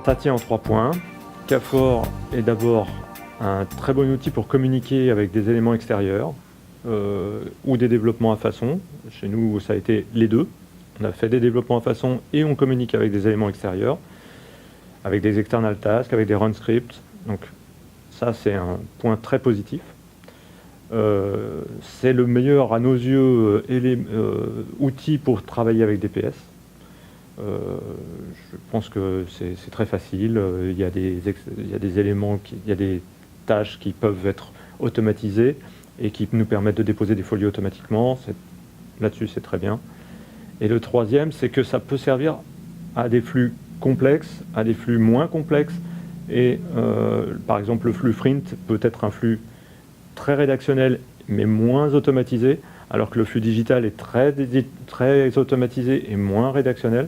Ça tient en 3 points. CAFOR est d'abord un très bon outil pour communiquer avec des éléments extérieurs ou des développements à façon. Chez nous, ça a été les deux. On a fait des développements à façon et on communique avec des éléments extérieurs, avec des external tasks, avec des run scripts. Donc ça, c'est un point très positif. C'est le meilleur, à nos yeux, outil pour travailler avec DPS. Je pense que c'est très facile. Il y a des éléments, il y a des tâches qui peuvent être automatisées et qui nous permettent de déposer des folios automatiquement. Là-dessus, c'est très bien. Et le troisième, c'est que ça peut servir à des flux complexes, à des flux moins complexes. Et par exemple, le flux Frint peut être un flux très rédactionnel, mais moins automatisé, alors que le flux digital est très automatisé et moins rédactionnel.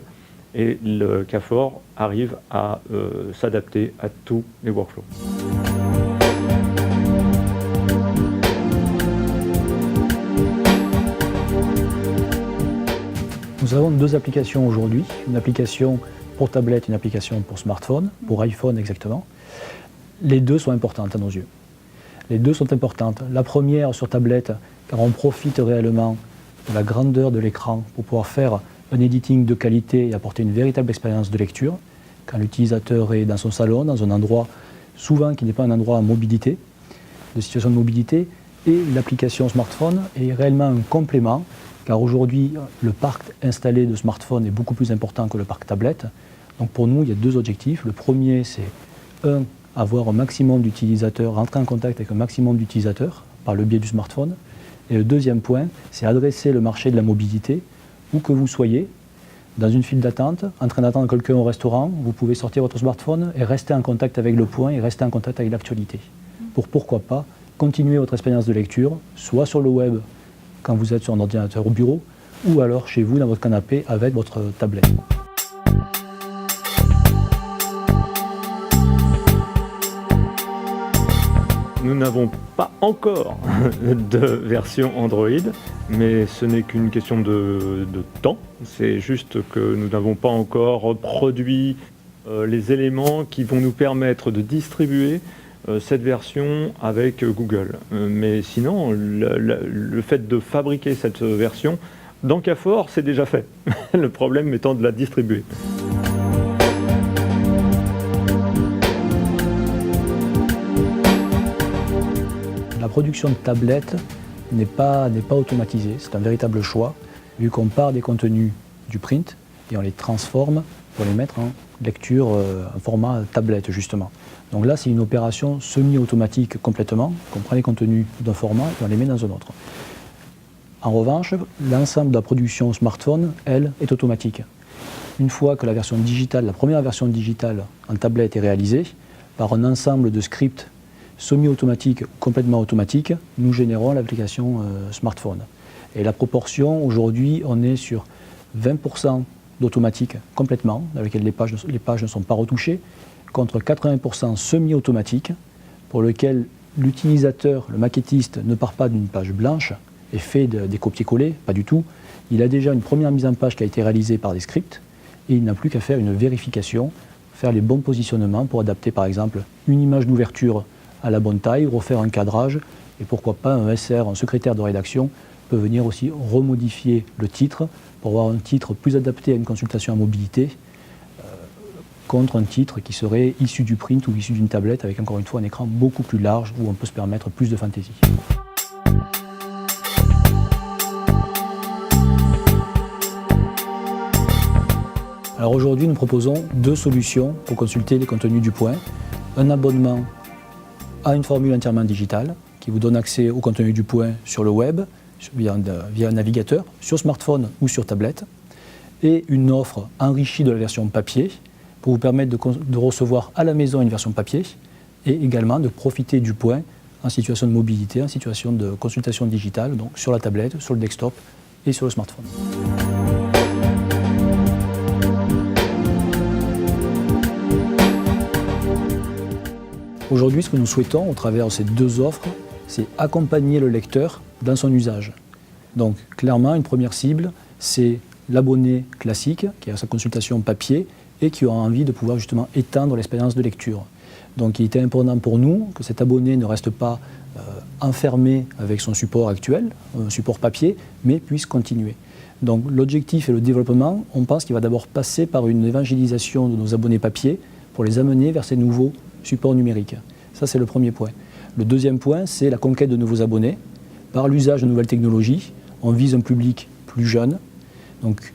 Et le CAFOR arrive à s'adapter à tous les workflows. Nous avons 2 applications aujourd'hui, une application pour tablette, une application pour smartphone, pour iPhone exactement. Les deux sont importantes à nos yeux. Les deux sont importantes. La première sur tablette, car on profite réellement de la grandeur de l'écran pour pouvoir faire un editing de qualité et apporter une véritable expérience de lecture. Quand l'utilisateur est dans son salon, dans un endroit souvent qui n'est pas un endroit à mobilité, de situation de mobilité, et l'application smartphone est réellement un complément, car aujourd'hui le parc installé de smartphone est beaucoup plus important que le parc tablette. Donc pour nous, il y a 2 objectifs. Le premier, c'est avoir un maximum d'utilisateurs, rentrer en contact avec un maximum d'utilisateurs par le biais du smartphone. Et le deuxième point, c'est adresser le marché de la mobilité, où que vous soyez, dans une file d'attente, en train d'attendre quelqu'un au restaurant, vous pouvez sortir votre smartphone et rester en contact avec le point et rester en contact avec l'actualité. Pourquoi pas continuer votre expérience de lecture, soit sur le web, quand vous êtes sur un ordinateur au bureau, ou alors chez vous, dans votre canapé, avec votre tablette. Nous n'avons pas encore de version Android, mais ce n'est qu'une question de temps. C'est juste que nous n'avons pas encore produit les éléments qui vont nous permettre de distribuer cette version avec Google. Mais sinon, le fait de fabriquer cette version, dans CAFOR, c'est déjà fait. Le problème étant de la distribuer. La production de tablettes n'est pas automatisée, c'est un véritable choix, vu qu'on part des contenus du print et on les transforme pour les mettre en lecture, en format tablette justement. Donc là, c'est une opération semi-automatique complètement, qu'on prend les contenus d'un format et on les met dans un autre. En revanche, l'ensemble de la production smartphone, elle, est automatique. Une fois que la version digitale, la première version digitale en tablette est réalisée, par un ensemble de scripts semi-automatique ou complètement automatique, nous générons l'application smartphone. Et la proportion, aujourd'hui, on est sur 20% d'automatique complètement, dans lequel les pages ne sont pas retouchées, contre 80% semi-automatique, pour lequel l'utilisateur, le maquettiste, ne part pas d'une page blanche et fait des copier-coller, pas du tout. Il a déjà une première mise en page qui a été réalisée par des scripts, et il n'a plus qu'à faire une vérification, faire les bons positionnements pour adapter par exemple une image d'ouverture à la bonne taille, refaire un cadrage, et pourquoi pas un SR, un secrétaire de rédaction, peut venir aussi remodifier le titre pour avoir un titre plus adapté à une consultation à mobilité contre un titre qui serait issu du print ou issu d'une tablette avec encore une fois un écran beaucoup plus large où on peut se permettre plus de fantaisie. Alors aujourd'hui, nous proposons 2 solutions pour consulter les contenus du point. Un abonnement à une formule entièrement digitale qui vous donne accès au contenu du point sur le web, via un navigateur, sur smartphone ou sur tablette, et une offre enrichie de la version papier pour vous permettre de recevoir à la maison une version papier et également de profiter du point en situation de mobilité, en situation de consultation digitale, donc sur la tablette, sur le desktop et sur le smartphone. Aujourd'hui, ce que nous souhaitons au travers de ces 2 offres, c'est accompagner le lecteur dans son usage. Donc clairement, une première cible, c'est l'abonné classique qui a sa consultation papier et qui ont envie de pouvoir justement étendre l'expérience de lecture. Donc il était important pour nous que cet abonné ne reste pas enfermé avec son support actuel, un support papier, mais puisse continuer. Donc l'objectif et le développement, on pense qu'il va d'abord passer par une évangélisation de nos abonnés papier pour les amener vers ces nouveaux supports numériques. Ça, c'est le premier point. Le deuxième point, c'est la conquête de nouveaux abonnés. Par l'usage de nouvelles technologies, on vise un public plus jeune, donc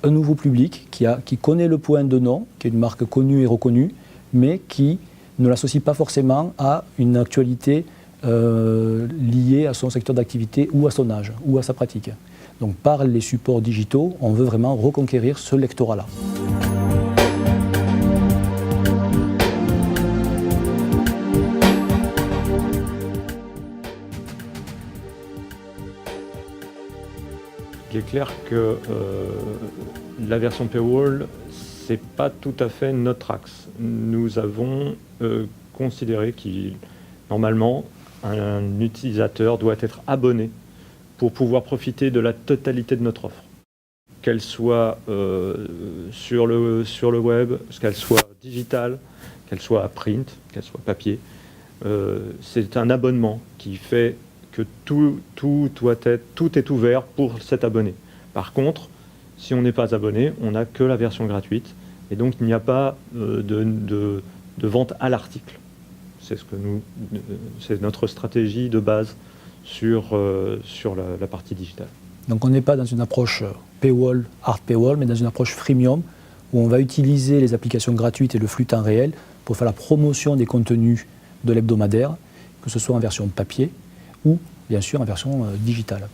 un nouveau public qui connaît le point de nom, qui est une marque connue et reconnue, mais qui ne l'associe pas forcément à une actualité liée à son secteur d'activité ou à son âge ou à sa pratique. Donc par les supports digitaux, on veut vraiment reconquérir ce lectorat-là. Il est clair que la version paywall, c'est pas tout à fait notre axe. Nous avons considéré que normalement, un utilisateur doit être abonné pour pouvoir profiter de la totalité de notre offre. Qu'elle soit sur le web, qu'elle soit digitale, qu'elle soit print, qu'elle soit papier. C'est un abonnement qui fait que tout est ouvert pour cet abonné. Par contre, si on n'est pas abonné, on n'a que la version gratuite et donc il n'y a pas de vente à l'article. C'est notre stratégie de base sur la partie digitale. Donc on n'est pas dans une approche paywall, hard paywall, mais dans une approche freemium où on va utiliser les applications gratuites et le flux temps réel pour faire la promotion des contenus de l'hebdomadaire, que ce soit en version papier ou bien sûr en version digitale.